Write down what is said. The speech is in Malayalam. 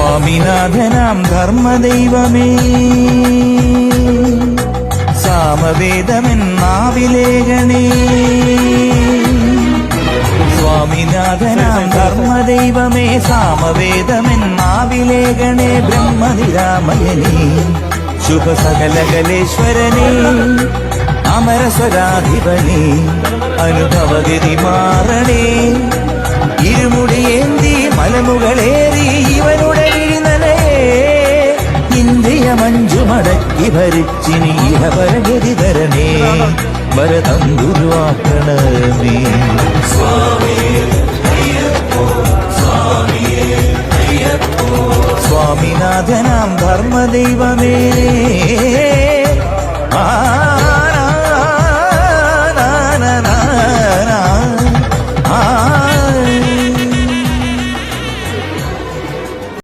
സ്വാമിനാഥനാം ധർമ്മദൈവമേ സാമവേദമെന്നാവിലേകണേ സ്വാമിനാഥനാം ധർമ്മദൈവമേ സാമവേദമെന്നാവിലേകണേ ബ്രഹ്മനിരാമയനേ ശുഭസകലകലേശ്വരനേ അമരസ്വരാധിപനേ അനുഭവഗതി മാറണേ ഇരുമുടിയേന്തി മലമുകളേറി ഇവനുടെ വിഴിനലയേ ഇന്ദ്രിയ മഞ്ജുമടക്കി ഭരിച്ചിനി ഇഹപരഗതി തരണേ വരതം ഗുരുവാക്കണമേ സ്വാമിനാഥനാം ധർമ്മദൈവമേ